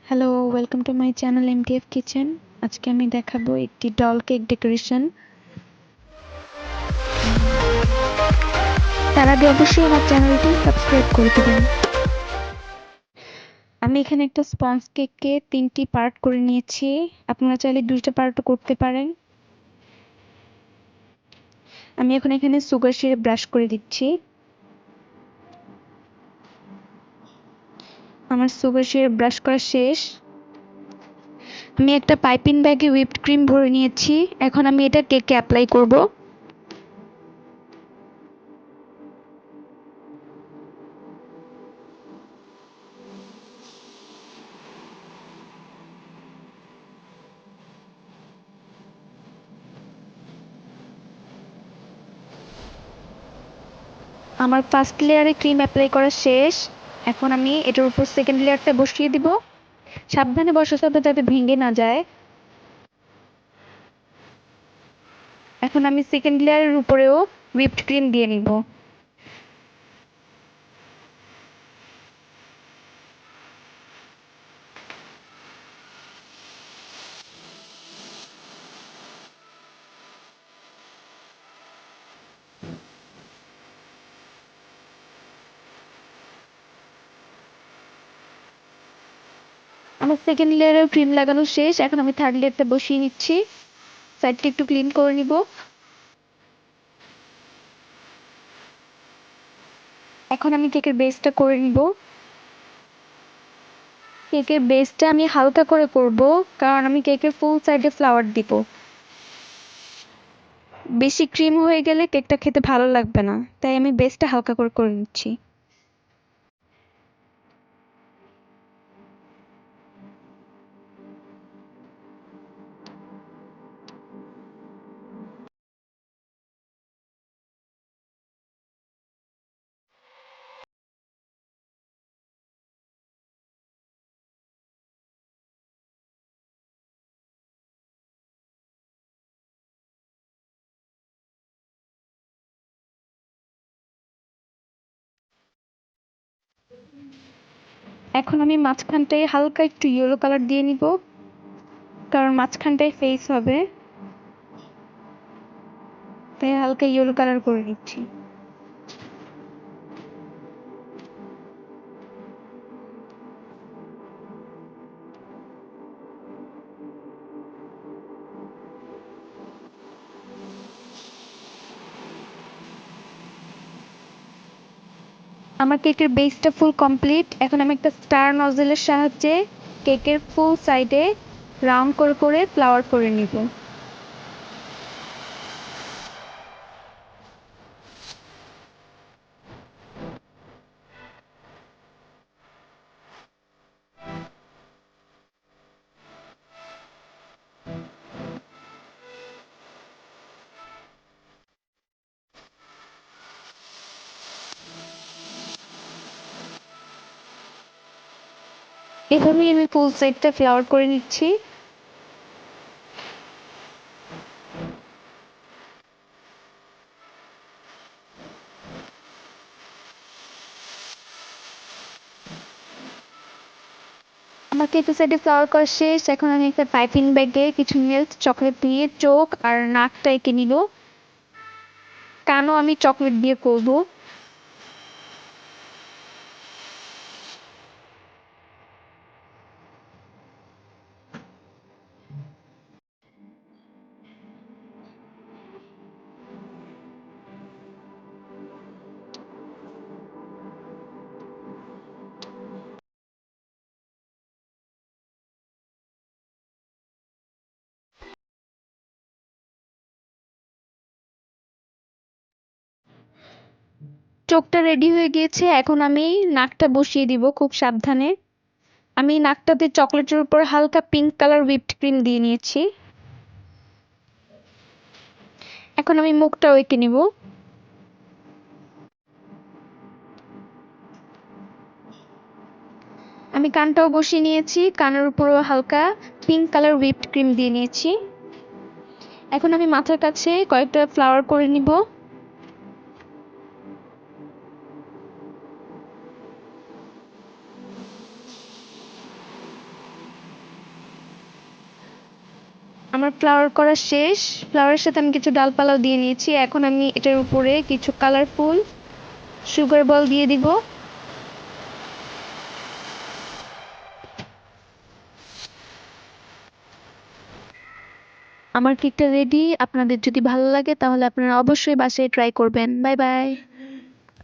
Hello, welcome to my channel MTF kitchen. আজকে আমি দেখাবো একটি ডল কেক ডেকোরেশন। তার আগে অবশ্যই আমার চ্যানেলটি সাবস্ক্রাইব করে দেবেন। আমি এখানে একটা স্পঞ্জ কেককে 3টি পার্ট করে নিয়েছি। আপনারা চাইলে 2টা পার্টও করতে পারেন। আমি এখন এখানে সুগার সিরাপ ব্রাশ করে দিচ্ছি। আমার সুগার সিরাপ ব্রাশ করা শেষ। আমি একটা পাইপিং ব্যাগে হুইপড ক্রিম ভরে নিয়েছি। এখন আমি এটা কেকে অ্যাপ্লাই করব। আমার ফার্স্ট লেয়ারে ক্রিম অ্যাপ্লাই করা শেষ। এখন আমি এটার উপর সেকেন্ড লেয়ারটা বসিয়ে দিব। সাবধানে বসাতে হবে যাতে ভেঙে না যায়। এখন আমি সেকেন্ড লেয়ারের উপরেও হুইপড ক্রিম দিয়ে নিব। আমার সেকেন্ড লেয়ারেও ক্রিম লাগানো শেষ। এখন আমি থার্ড লেয়ারটা বসিয়ে নিচ্ছি। সাইডটা একটু ক্লিন করে নিব। এখন আমি কেকের বেসটা করে নিব। কেকের বেসটা আমি হালকা করে করব, কারণ আমি কেকের ফুল সাইডে ফ্লাওয়ার দিব। বেশি ক্রিম হয়ে গেলে কেকটা খেতে ভালো লাগবে না, তাই আমি বেসটা হালকা করে করে নিচ্ছি। এখন আমি মাঝখানটায় হালকা একটু ইয়েলো কালার দিয়ে নিব, কারণ মাঝখানটায় ফেস হবে, তাই হালকা ইয়েলো কালার করে নিচ্ছি। আমার কেকের বেসটা ফুল কমপ্লিট। এখন আমি একটা স্টার নজেলের সাহায্যে কেকের ফুল সাইডে রাউন্ড করে করে ফ্লাওয়ার করে নিব। এভাবেই আমি ফুল সাইডটা ফ্লাওয়ার করে নিচ্ছি। আমার কেকের সাইডে ফ্লাওয়ার করা শেষ। এখন আমি একটা পাইপিং ব্যাগে কিছু মিল্ক চকলেট দিয়ে চোখ আর নাকটা এঁকে নিব। কানও আমি চকলেট দিয়ে করব। চোখটা রেডি হয়ে গিয়েছে। এখন আমি নাকটা বসিয়ে দিব খুব সাবধানে। আমি নাকটাতে চকলেটের উপর হালকা পিঙ্ক কালার হুইপড ক্রিম দিয়ে নিয়েছি। এখন আমি মুখটাও এঁকে নিব। আমি কানটাও বসিয়ে নিয়েছি। কানের উপরও হালকা পিঙ্ক কালার হুইপড ক্রিম দিয়ে নিয়েছি। এখন আমি মাথার কাছে কয়েকটা ফ্লাওয়ার করে নিব। আমার ফ্লাওয়ার করা শেষ। ফ্লাওয়ারের সাথে আমি কিছু ডালপালাও দিয়ে নিয়েছি। এখন আমি এটার উপরে কিছু কালারফুল সুগার বল দিয়ে দিব। আমার কেকটা রেডি। আপনাদের যদি ভালো লাগে তাহলে আপনারা অবশ্যই বাসায় ট্রাই করবেন। Bye bye.